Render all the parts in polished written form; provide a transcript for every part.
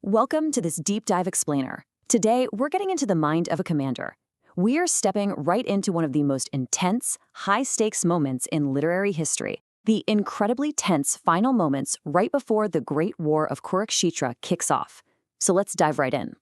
Welcome to this deep dive explainer. Today, we're getting into the mind of a commander. We are stepping right into one of the most intense, high-stakes moments in literary history, the incredibly tense final moments right before the Great War of Kurukshetra kicks off. So let's dive right in.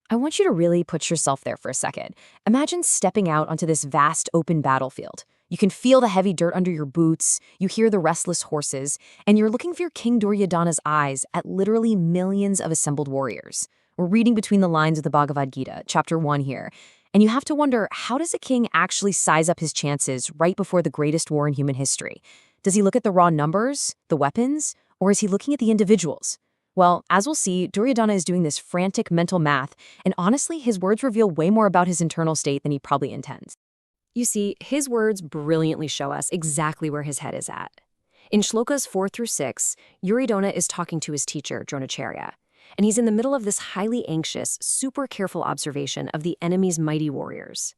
I want you to really put yourself there for a second. Imagine stepping out onto this vast open battlefield. You can feel the heavy dirt under your boots, you hear the restless horses, and you're looking through King Duryodhana's eyes at literally millions of assembled warriors. We're reading between the lines of the Bhagavad Gita, Chapter 1 here, and you have to wonder, how does a king actually size up his chances right before the greatest war in human history? Does he look at the raw numbers, the weapons, or is he looking at the individuals? Well, as we'll see, Duryodhana is doing this frantic mental math, and honestly, his words reveal way more about his internal state than he probably intends. You see, his words brilliantly show us exactly where his head is at. In shlokas 4 through 6, Yuyudhana is talking to his teacher, Dronacharya, and he's in the middle of this highly anxious, super careful observation of the enemy's mighty warriors.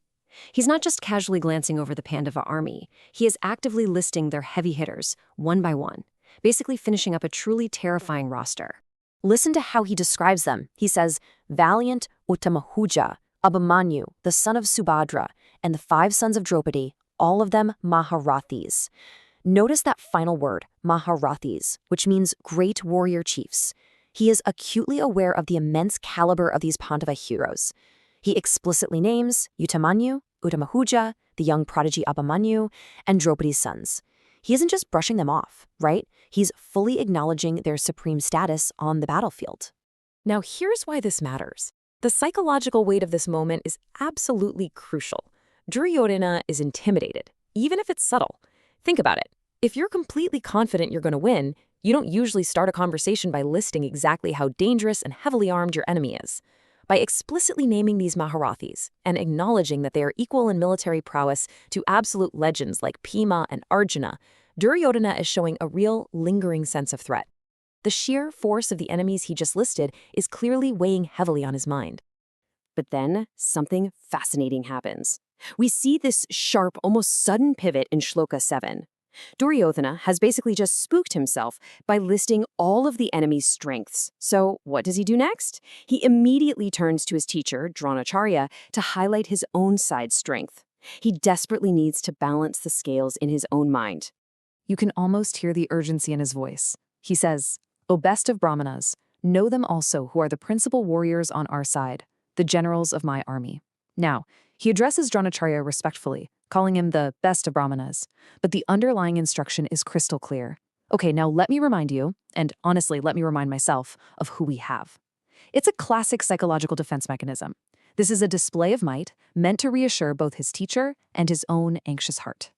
He's not just casually glancing over the Pandava army, he is actively listing their heavy hitters, one by one, basically finishing up a truly terrifying roster. Listen to how he describes them. He says, valiant Uttamahuja, Abhimanyu, the son of Subhadra, and the 5 sons of Draupadi, all of them Maharathis. Notice that final word, Maharathis, which means great warrior chiefs. He is acutely aware of the immense caliber of these Pandava heroes. He explicitly names Uttamanyu, Uttamahuja, the young prodigy Abhimanyu, and Draupadi's sons. He isn't just brushing them off, right? He's fully acknowledging their supreme status on the battlefield. Now, here's why this matters. The psychological weight of this moment is absolutely crucial. Duryodhana is intimidated, even if it's subtle. Think about it. If you're completely confident you're going to win, you don't usually start a conversation by listing exactly how dangerous and heavily armed your enemy is. By explicitly naming these Maharathis and acknowledging that they are equal in military prowess to absolute legends like Bhima and Arjuna, Duryodhana is showing a real, lingering sense of threat. The sheer force of the enemies he just listed is clearly weighing heavily on his mind. But then, something fascinating happens. We see this sharp, almost sudden pivot in Shloka 7. Duryodhana has basically just spooked himself by listing all of the enemy's strengths. So what does he do next? He immediately turns to his teacher, Dronacharya, to highlight his own side's strength. He desperately needs to balance the scales in his own mind. You can almost hear the urgency in his voice. He says, "O best of Brahmanas, know them also who are the principal warriors on our side, the generals of my army." Now, he addresses Dronacharya respectfully, calling him the best of Brahmanas, but the underlying instruction is crystal clear. Okay, now let me remind you, and honestly, let me remind myself, of who we have. It's a classic psychological defense mechanism. This is a display of might meant to reassure both his teacher and his own anxious heart.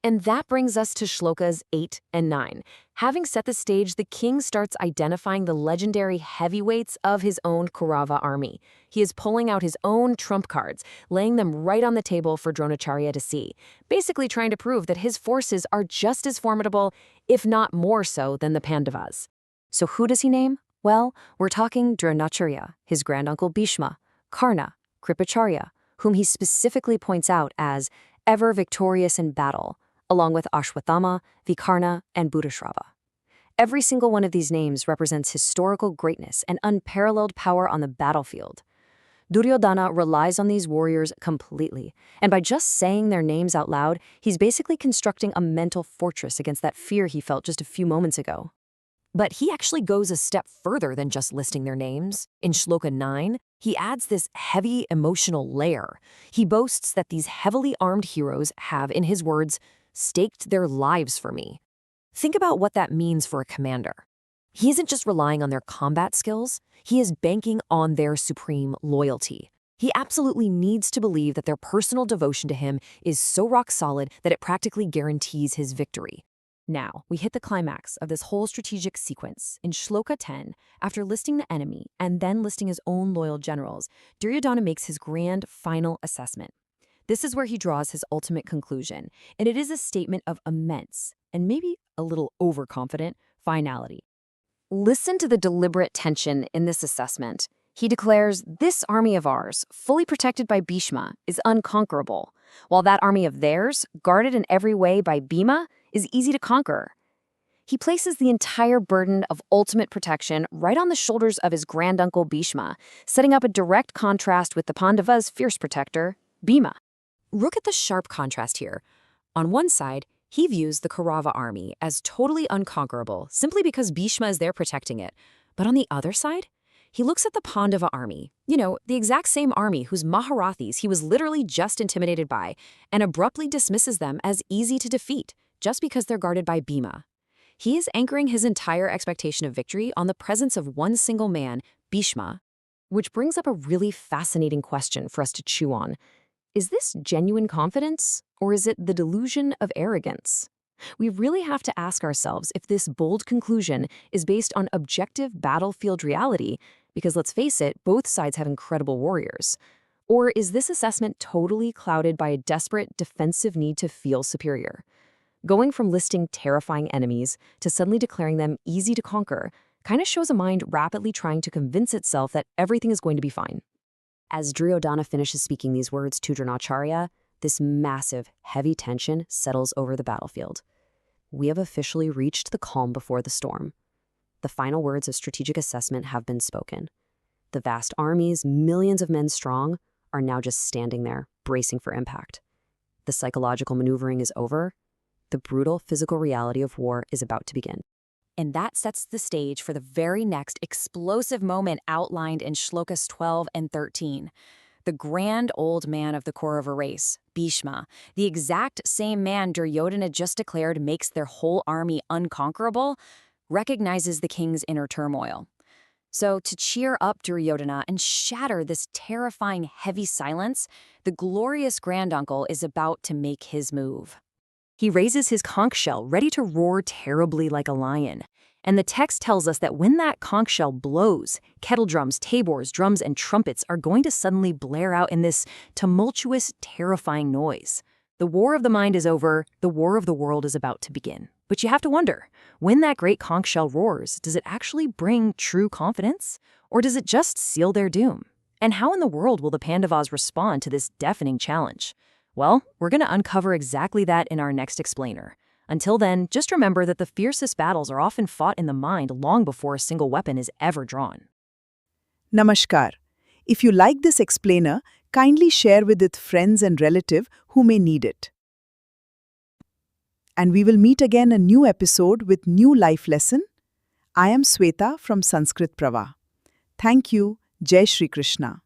And that brings us to shlokas 8 and 9. Having set the stage, the king starts identifying the legendary heavyweights of his own Kaurava army. He is pulling out his own trump cards, laying them right on the table for Dronacharya to see, basically trying to prove that his forces are just as formidable, if not more so, than the Pandavas. So who does he name? Well, we're talking Dronacharya, his granduncle Bhishma, Karna, Kripacharya, whom he specifically points out as ever victorious in battle, along with Ashwathama, Vikarna, and Buddhashrava. Every single one of these names represents historical greatness and unparalleled power on the battlefield. Duryodhana relies on these warriors completely, and by just saying their names out loud, he's basically constructing a mental fortress against that fear he felt just a few moments ago. But he actually goes a step further than just listing their names. In Shloka 9, he adds this heavy emotional layer. He boasts that these heavily armed heroes have, in his words, staked their lives for me. Think about what that means for a commander. He isn't just relying on their combat skills, he is banking on their supreme loyalty. He absolutely needs to believe that their personal devotion to him is so rock solid that it practically guarantees his victory. Now, we hit the climax of this whole strategic sequence. In Shloka 10, after listing the enemy and then listing his own loyal generals, Duryodhana makes his grand final assessment. This is where he draws his ultimate conclusion, and it is a statement of immense, and maybe a little overconfident, finality. Listen to the deliberate tension in this assessment. He declares, "This army of ours, fully protected by Bhishma, is unconquerable, while that army of theirs, guarded in every way by Bhima, is easy to conquer." He places the entire burden of ultimate protection right on the shoulders of his granduncle Bhishma, setting up a direct contrast with the Pandavas' fierce protector, Bhima. Look at the sharp contrast here. On one side, he views the Kaurava army as totally unconquerable simply because Bhishma is there protecting it. But on the other side, he looks at the Pandava army, the exact same army whose Maharathis he was literally just intimidated by, and abruptly dismisses them as easy to defeat just because they're guarded by Bhima. He is anchoring his entire expectation of victory on the presence of one single man, Bhishma, which brings up a really fascinating question for us to chew on. Is this genuine confidence, or is it the delusion of arrogance? We really have to ask ourselves if this bold conclusion is based on objective battlefield reality, because let's face it, both sides have incredible warriors. Or is this assessment totally clouded by a desperate defensive need to feel superior? Going from listing terrifying enemies to suddenly declaring them easy to conquer kind of shows a mind rapidly trying to convince itself that everything is going to be fine. As Duryodhana finishes speaking these words to Dronacharya, this massive, heavy tension settles over the battlefield. We have officially reached the calm before the storm. The final words of strategic assessment have been spoken. The vast armies, millions of men strong, are now just standing there, bracing for impact. The psychological maneuvering is over. The brutal physical reality of war is about to begin. And that sets the stage for the very next explosive moment outlined in Shlokas 12 and 13. The grand old man of the Kaurava race, Bhishma, the exact same man Duryodhana just declared makes their whole army unconquerable, recognizes the king's inner turmoil. So to cheer up Duryodhana and shatter this terrifying heavy silence, the glorious granduncle is about to make his move. He raises his conch shell, ready to roar terribly like a lion. And the text tells us that when that conch shell blows, kettle drums, tabors, drums, and trumpets are going to suddenly blare out in this tumultuous, terrifying noise. The war of the mind is over, the war of the world is about to begin. But you have to wonder, when that great conch shell roars, does it actually bring true confidence? Or does it just seal their doom? And how in the world will the Pandavas respond to this deafening challenge? Well, we're going to uncover exactly that in our next explainer. Until then, just remember that the fiercest battles are often fought in the mind long before a single weapon is ever drawn. Namaskar. If you like this explainer, kindly share with it friends and relatives who may need it. And we will meet again a new episode with new life lesson. I am Sweta from Sanskrit Prawah. Thank you. Jai Shri Krishna.